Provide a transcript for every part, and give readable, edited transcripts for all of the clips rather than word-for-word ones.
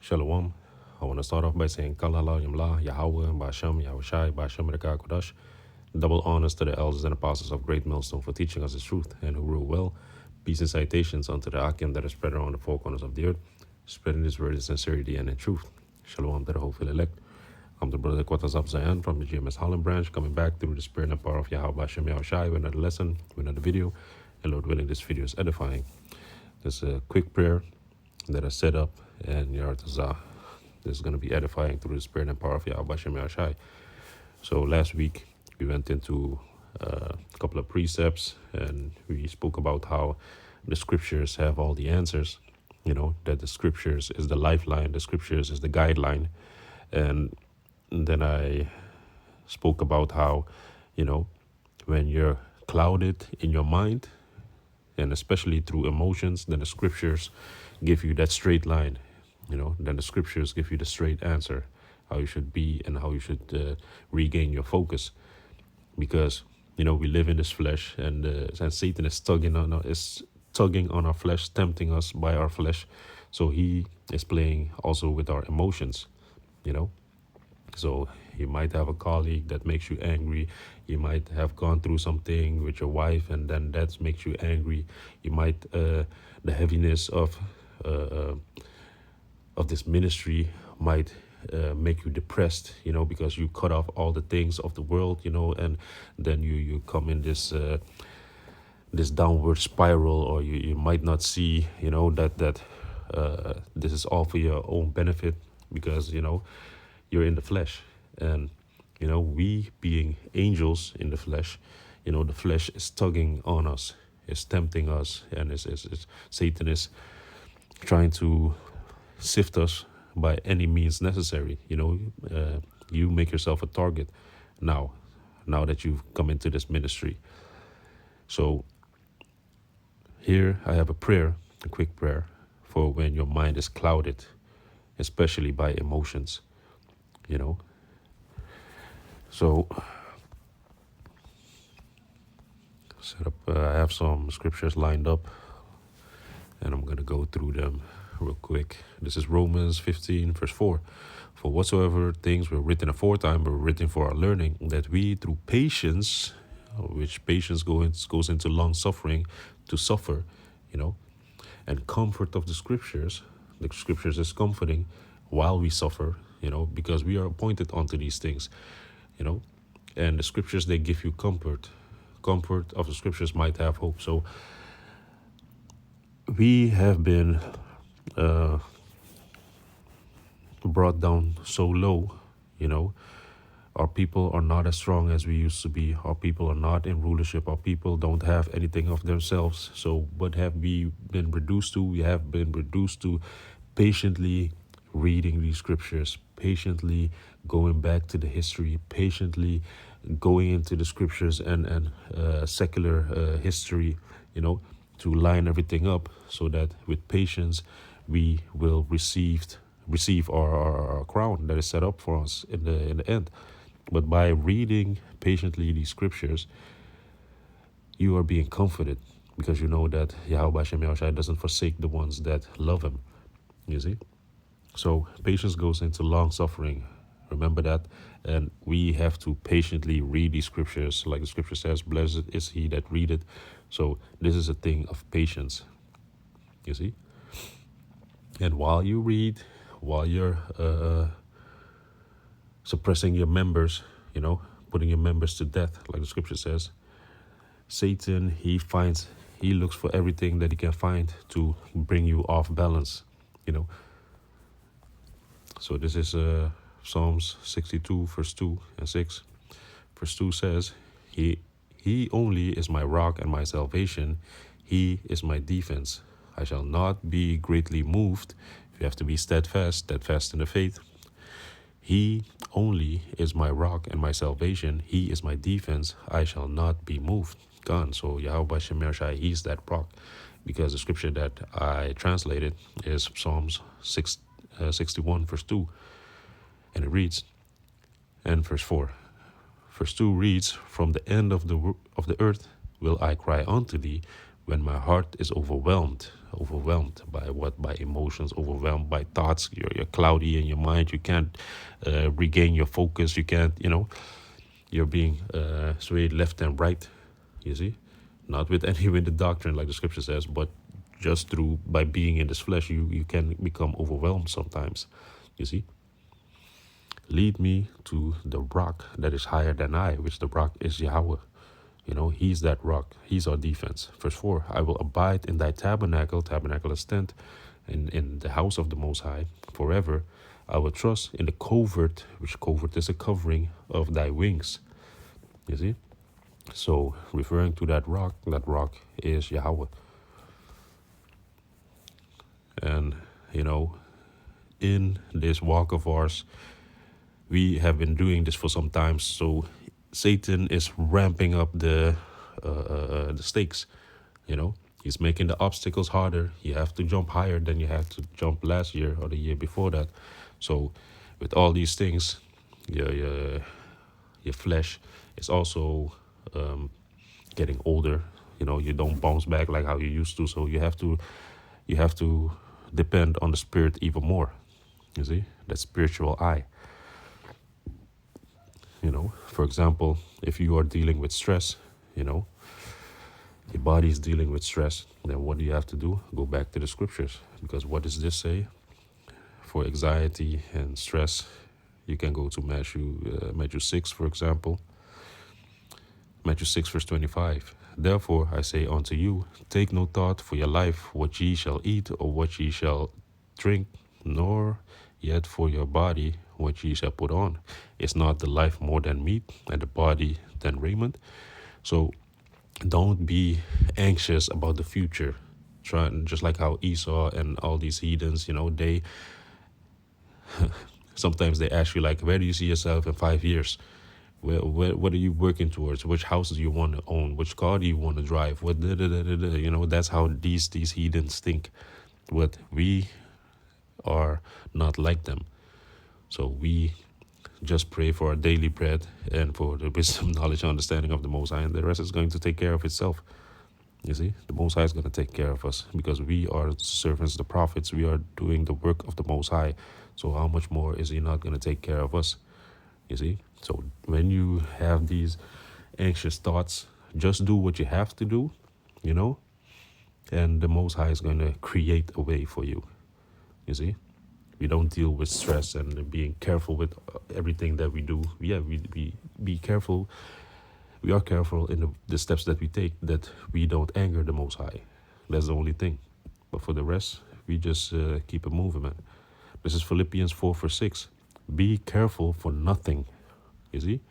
Shalom. I want to start off by saying 𝐁𐤂𐤅𤍆, Yahweh, Ba'ashem, Yahushai, Ba'ashem Rekah. Double honors to the elders and apostles of Great Millstone for teaching us the truth and who rule well. Peace and citations unto the Akim that is spread around the four corners of the earth, spreading this word in sincerity and in truth. Shalom to the hopeful elect. I'm the brother Maqatazah Zion from the GMS Holland branch, coming back through the spirit and power of Yahweh Hashem Yahushai with another lesson, with another video. And Lord willing, this video is edifying. There's a quick prayer that I set up, and Haahrataza. This is going to be edifying through the spirit and power of Yahweh Hashem Yahushai. So last week, we went into a couple of precepts, and we spoke about how the scriptures have all the answers, that the scriptures is the lifeline, the scriptures is the guideline. And then I spoke about how, when you're clouded in your mind, and especially through emotions, then the scriptures give you that straight line, then the scriptures give you the straight answer, how you should be and how you should regain your focus. Because, we live in this flesh, and Satan is tugging on our flesh, tempting us by our flesh. So he is playing also with our emotions, So you might have a colleague that makes you angry. You might have gone through something with your wife, and then that makes you angry. You might, the heaviness of this ministry might make you depressed, because you cut off all the things of the world, and then you come in this downward spiral, or you might not see, that this is all for your own benefit, because, you're in the flesh. And, we being angels in the flesh, the flesh is tugging on us, is tempting us, and Satan is trying to sift us by any means necessary. You make yourself a target now that you've come into this ministry. So here I have a quick prayer for when your mind is clouded, especially by emotions, So set up, I have some scriptures lined up, and I'm going to go through them real quick. This is Romans 15, verse 4. For whatsoever things were written aforetime were written for our learning, that we through patience, which patience goes into long suffering, to suffer, and comfort of the scriptures is comforting while we suffer, because we are appointed unto these things, and the scriptures, they give you comfort of the scriptures might have hope. So we have been brought down so low, our people are not as strong as we used to be. Our people are not in rulership. Our people don't have anything of themselves. So what have we been reduced to? We have been reduced to patiently reading these scriptures, patiently going back to the history, patiently going into the scriptures and secular history, to line everything up, so that with patience we will receive our crown that is set up for us in the end. But by reading patiently these scriptures, you are being comforted, because you know that Yahweh Hashem Yahushai doesn't forsake the ones that love him. You see? So patience goes into long suffering. Remember that. And we have to patiently read these scriptures. Like the scripture says, blessed is he that readeth. So this is a thing of patience. You see? And while you read, while you're suppressing your members, putting your members to death, like the scripture says, Satan, he looks for everything that he can find to bring you off balance, So this is Psalms 62, verse 2 and 6. Verse 2 says, He only is my rock and my salvation. He is my defense. I shall not be greatly moved. You have to be steadfast in the faith. He only is my rock and my salvation. He is my defense. I shall not be moved. Gone. So Yahweh Hashem Yahushai, he's that rock. Because the scripture that I translated is Psalms 61, verse 2. And it reads, and verse 4. Verse 2 reads, From the end of the earth will I cry unto thee. When my heart is overwhelmed by what? By emotions, overwhelmed by thoughts. You're cloudy in your mind. You can't regain your focus. You can't, you're being swayed left and right. You see, not with any wind doctrine like the scripture says, but just through by being in this flesh, you can become overwhelmed sometimes. You see, lead me to the rock that is higher than I, which the rock is Yahweh. He's that rock. He's our defense. Verse 4, I will abide in thy tabernacle is tent, in the house of the Most High, forever. I will trust in the covert, which covert is a covering of thy wings. You see? So, referring to that rock is Yahweh. And, in this walk of ours, we have been doing this for some time, so Satan is ramping up the stakes. He's making the obstacles harder. You have to jump higher than you had to jump last year or the year before that. So with all these things, your flesh is also getting older. You don't bounce back like how you used to. So you have to depend on the spirit even more. You see, that spiritual eye. For example, if you are dealing with stress, your body is dealing with stress, then what do you have to do? Go back to the scriptures. Because what does this say? For anxiety and stress, you can go to Matthew 6, for example. Matthew 6, verse 25. Therefore, I say unto you, take no thought for your life, what ye shall eat or what ye shall drink, nor yet for your body, what ye shall put on. Is not the life more than meat, and the body than raiment? So don't be anxious about the future. Just like how Esau and all these heathens, they sometimes they ask you, like, where do you see yourself in 5 years? What are you working towards? Which house do you want to own? Which car do you want to drive? That's how these heathens think. But we are not like them. So we just pray for our daily bread and for the wisdom, knowledge, and understanding of the Most High, and the rest is going to take care of itself. You see, the Most High is going to take care of us because we are servants, the prophets. We are doing the work of the Most High. So how much more is He not going to take care of us? You see, so when you have these anxious thoughts, just do what you have to do, and the Most High is going to create a way for you. You see, we don't deal with stress and being careful with everything that we do. Yeah, we be careful. We are careful in the steps that we take, that we don't anger the Most High. That's the only thing. But for the rest, we just keep it moving, man. This is Philippians 4, verse 6. Be careful for nothing, you see?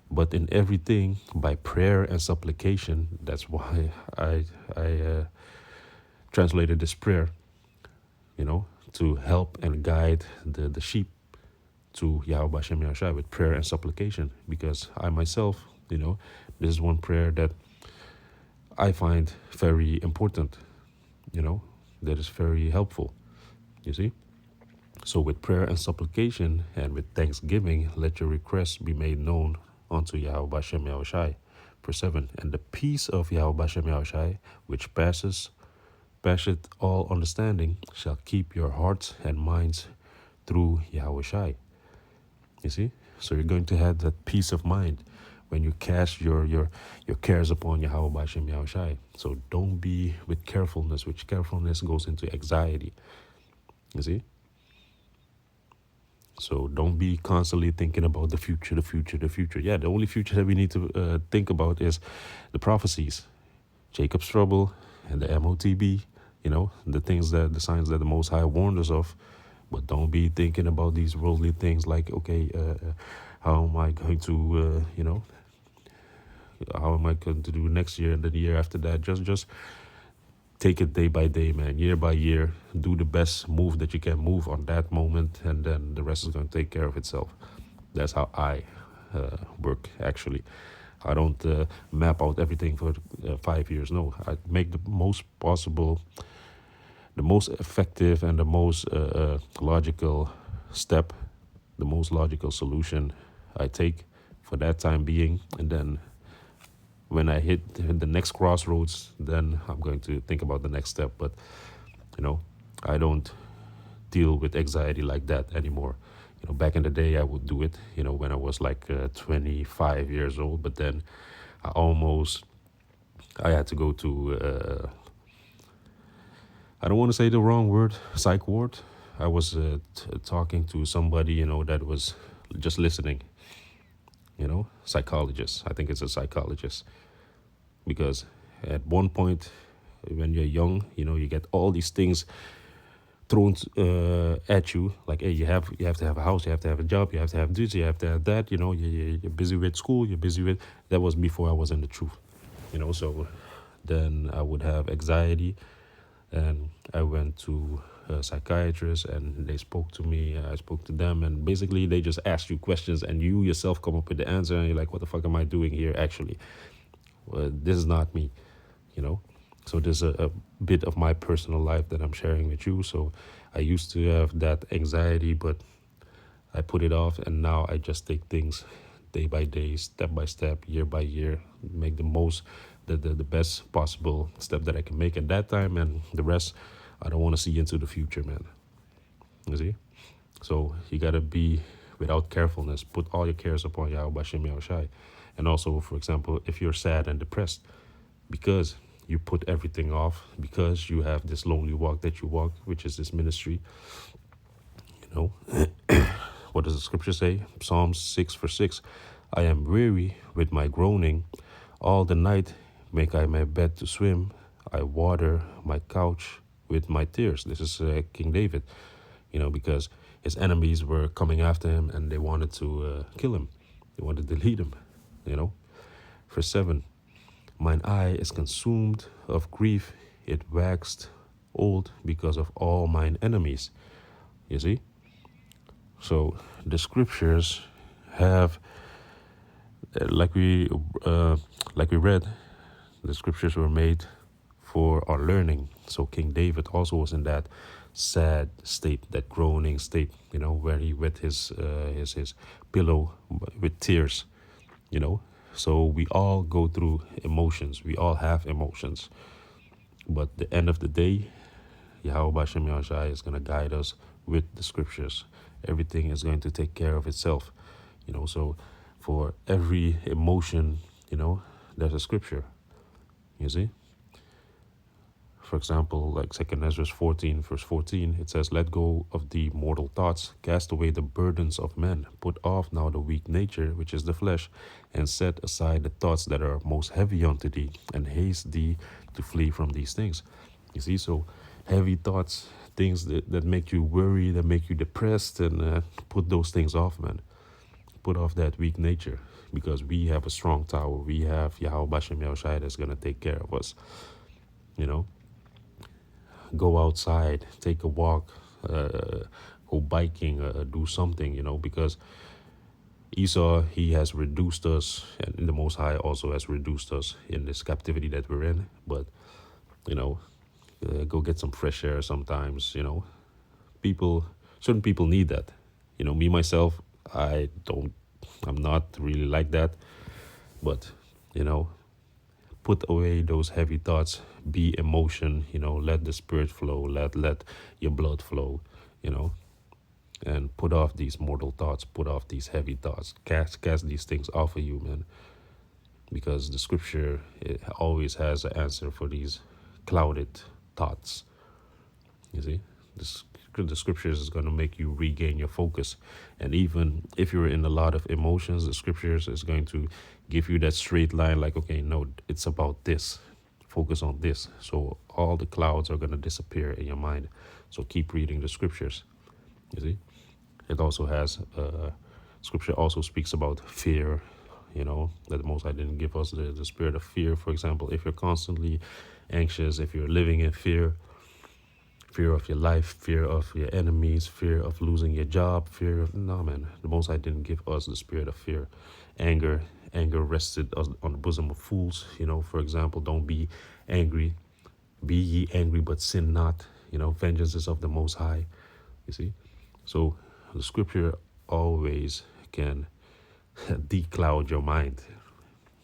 But in everything, by prayer and supplication, that's why I translated this prayer, to help and guide the sheep to Yahweh Hashem Yahushua with prayer and supplication. Because I myself, this is one prayer that I find very important, that is very helpful, you see? So with prayer and supplication and with thanksgiving, let your requests be made known unto Yahweh Hashem Yahushua. Verse 7, and the peace of Yahweh Hashem Yahushua, which passeth all understanding, shall keep your hearts and minds through Yahushua. You see? So you're going to have that peace of mind when you cast your cares upon Yahweh Hashem Yahushua. So don't be with carefulness, which carefulness goes into anxiety. You see? So don't be constantly thinking about the future. Yeah, the only future that we need to think about is the prophecies, Jacob's trouble and the MOTB, the signs that the Most High warned us of. But don't be thinking about these worldly things like, okay, how am I going to, how am I going to do next year and the year after that? Just take it day by day, man, year by year. Do the best move that you can move on that moment, and then the rest is going to take care of itself. That's how I work, actually. I don't map out everything for 5 years. No, I make the most possible, the most effective and the most logical step, the most logical solution I take for that time being, and then when I hit the next crossroads, then I'm going to think about the next step. But, I don't deal with anxiety like that anymore. Back in the day, I would do it, when I was like 25 years old. But then I had to go to, I don't want to say the wrong word, psych ward. I was talking to somebody, that was just listening, psychologist. I think it's a psychologist. Because at one point, when you're young, you get all these things thrown at you, like, hey, you have to have a house, you have to have a job, you have to have this, you have to have that. You're busy with school, you're busy with. That was before I was in the truth. So then I would have anxiety, and I went to a psychiatrist, and they spoke to me. I spoke to them, and basically they just ask you questions, and you yourself come up with the answer, and you're like, what the fuck am I doing here? Actually, this is not me. So there's a bit of my personal life that I'm sharing with you. So I used to have that anxiety, but I put it off, and now I just take things day by day, step by step, year by year, make the most, the best possible step that I can make at that time, and the rest I don't want to see into the future, man. You see? So you gotta be without carefulness. Put all your cares upon Yahweh. And also, for example, if you're sad and depressed, because you put everything off, because you have this lonely walk that you walk, which is this ministry, what does the scripture say? Psalms 6:6. I am weary with my groaning. All the night make I my bed to swim. I water my couch with my tears. This is King David, because his enemies were coming after him, and they wanted to kill him. They wanted to delete him, Verse 7. Mine eye is consumed of grief. It waxed old because of all mine enemies. You see? So the scriptures have, like we read, the scriptures were made for our learning. So King David also was in that sad state, that groaning state, where he wet his pillow with tears, So we all go through emotions. We all have emotions. But the end of the day, Yahweh is going to guide us with the scriptures. Everything is going to take care of itself. So for every emotion, there's a scripture. You see? For example, like 2 Ezra 14, verse 14, it says, let go of the mortal thoughts, cast away the burdens of men, put off now the weak nature, which is the flesh, and set aside the thoughts that are most heavy unto thee, and haste thee to flee from these things. You see, so heavy thoughts, things that make you worry, that make you depressed, and put those things off, man. Put off that weak nature, because we have a strong tower. We have Yahweh Bashem Yahushai that's going to take care of us, Go outside, take a walk, go biking, do something, because Esau, he has reduced us, and the Most High also has reduced us in this captivity that we're in. But, go get some fresh air sometimes, certain people need that. Me, myself, I'm not really like that. But, put away those heavy thoughts, be emotion, let the spirit flow, let your blood flow, and put off these mortal thoughts, put off these heavy thoughts, cast these things off of you, man. Because the scripture, it always has an answer for these clouded thoughts. You see, the scriptures is going to make you regain your focus. And even if you're in a lot of emotions, the scriptures is going to give you that straight line, like, okay, no, it's about this. Focus on this. So all the clouds are going to disappear in your mind. So keep reading the scriptures. You see, it also has, scripture also speaks about fear, that the Most High didn't give us the spirit of fear. For example, if you're constantly anxious, if you're living in fear of your life, fear of your enemies, fear of losing your job, no, man, the Most High didn't give us the spirit of fear. Anger rested on the bosom of fools. For example, don't be angry. Be ye angry, but sin not. Vengeance is of the Most High. You see? So the scripture always can decloud your mind.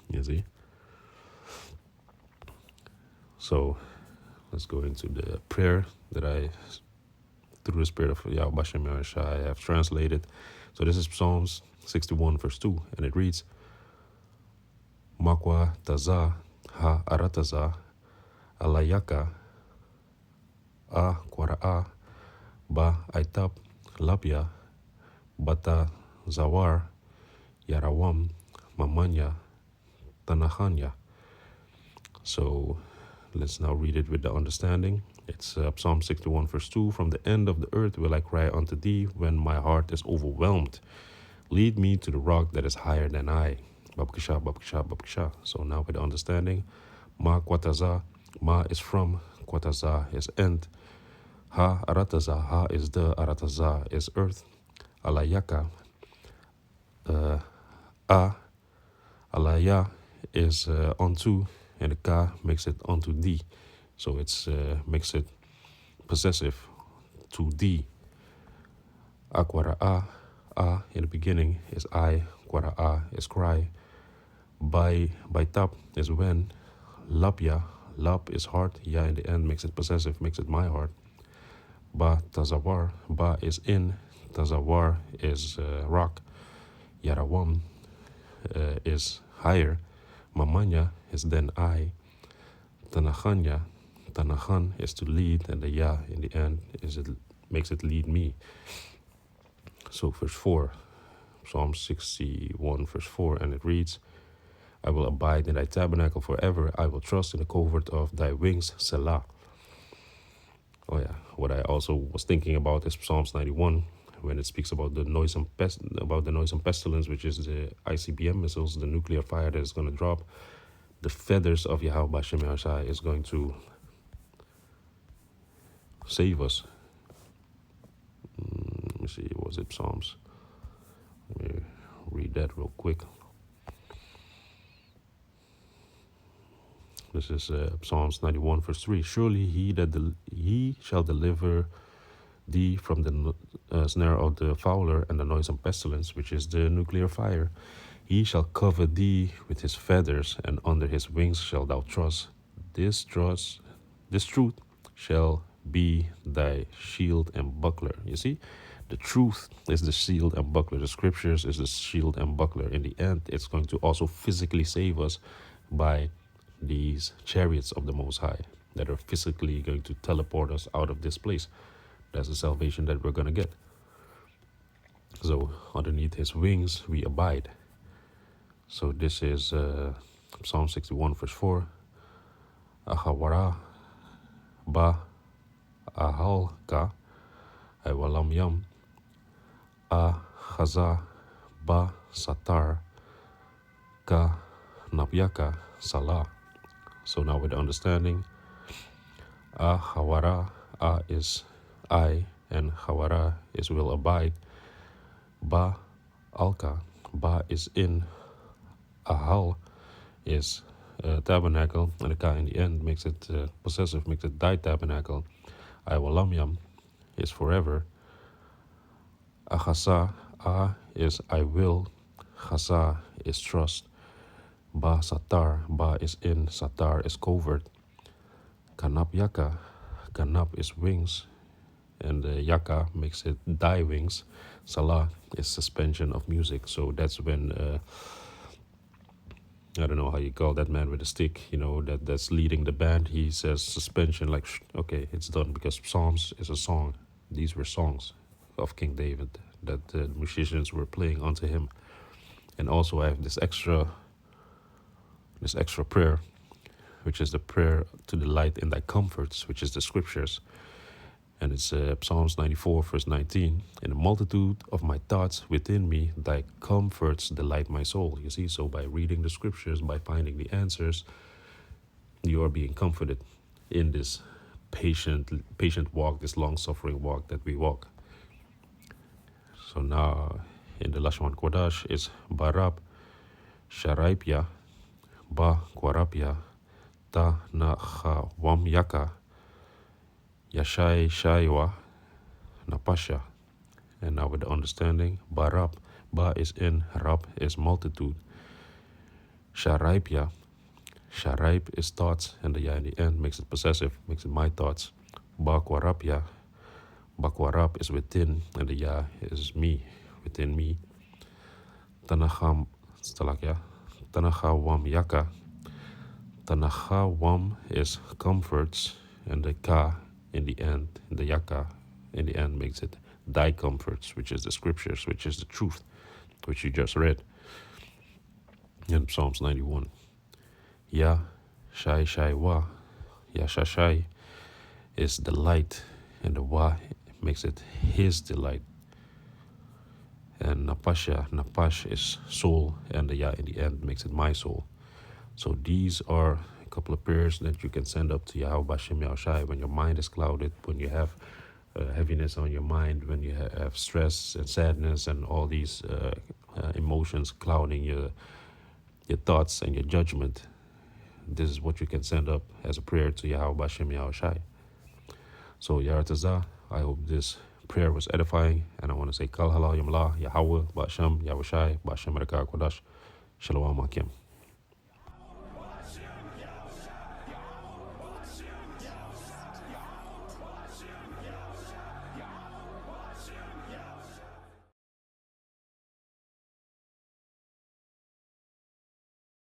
You see? So let's go into the prayer that I, through the spirit of 𝐻𝐻𝐷 I have translated. So this is Psalms 61 verse 2, and it reads, Maqatazah Haahrataza Ahlayaka Ahqaraah Baitap Labya Batazawar Yarawam Mamanya Thanachaanya. So let's now read it with the understanding. It's Psalm 61 verse 2. From the end of the earth will I cry unto thee when my heart is overwhelmed. Lead me to the rock that is higher than I. Babkasha, babkasha, babkasha. So now with the understanding, Maqatazah, Ma is from, Maqatazah is end. Haahrataza, Ha is the, Ahqaraah is earth. Ahlayaka, Alaya is unto, and the Ka makes it unto thee. So it's makes it possessive to thee. Ahqaraah, in the beginning is I, Ahqaraah is cry. Baitap is when. Labya, Lab is heart. Ya in the end makes it possessive, makes it my heart. Batazawar, Ba is in. Tazawar is rock. Yarawam is higher. Mamanya is then I. Thanachaanya, Tanachan is to lead, and the Ya in the end is it makes it lead me. So verse 4, Psalm 61 verse 4, and it reads, I will abide in thy tabernacle forever. I will trust in the covert of thy wings, Selah. Oh yeah, what I also was thinking about is Psalms 91, when it speaks about the noisome pestilence, which is the ICBM missiles, the nuclear fire that is going to drop. The feathers of Yahweh is going to save us. Let me see, was it Psalms? Let me read that real quick. This is Psalms 91 verse 3. Surely he shall deliver thee from the snare of the fowler and the noisome pestilence, which is the nuclear fire. He shall cover thee with his feathers, and under his wings shalt thou trust. This truth shall be thy shield and buckler. You see, the truth is the shield and buckler. The scriptures is the shield and buckler. In the end, it's going to also physically save us by these chariots of the Most High that are physically going to teleport us out of this place. That's the salvation that we're going to get. So underneath his wings we abide. So this is Psalm 61 verse 4. Ahgawarah Baahhalka Iwalamyam Ahqaraah Satar Ka Nabyaka Selah. So now with the understanding, Ahgawarah, is I, and Ahgawarah is will abide. Baahhalka, Ba is in. Ahal is tabernacle, and the Ka in the end makes it possessive, makes it thy tabernacle. Iwalamyam is forever. Ahqaraah, is I will. 𝐻𝐿 is trust. Satar, Ba is in. Satar is covert. Nabyaka, Kanab is wings, and Yaka makes it thy wings. Selah is suspension of music. So that's when I don't know how you call that man with a stick, that's leading the band. He says suspension, like, okay, it's done, because Psalms is a song. These were songs of King David that the musicians were playing unto him. And also I have this extra prayer, which is the prayer to delight in thy comforts, which is the scriptures. And it's Psalms 94 verse 19. In the multitude of my thoughts within me, thy comforts delight my soul. You see, so by reading the scriptures, by finding the answers, you are being comforted in this patient walk, this long-suffering walk that we walk. So now in the Lashon Kodash is Barab Sharaipya Ba Kwarapya Thanachaanya Yashai Shaiwa Napasha. And now with the understanding, Barab, Ba is in, Rab is multitude. Sharaipya, Sharaib is thoughts, and the ya in the end makes it possessive, makes it my thoughts. Bakwarab, ya. Bakwarab is within, and the ya is me, within me. Tanacham, Stalakya. Tanachawam yaka. Tanachawam is comforts, and the ka in the end, the yaka in the end makes it thy comforts, which is the scriptures, which is the truth, which you just read in Psalms 91. Ya shai shai wa. Ya shashai is delight, and the wa makes it his delight. And napash is soul, and the ya in the end makes it my soul. So these are a couple of prayers that you can send up to Yahweh Bashem Yahushai when your mind is clouded, when you have heaviness on your mind, when you have stress and sadness and all these emotions clouding your thoughts and your judgment. This is what you can send up as a prayer to Yahweh Bashem Yahushai. So Haahrataza, I hope this prayer was edifying, and I want to say Kal Halal Yamlah, Yahweh Bashem Yahushai, Bashem Rekah Kodash, Shalom Akim.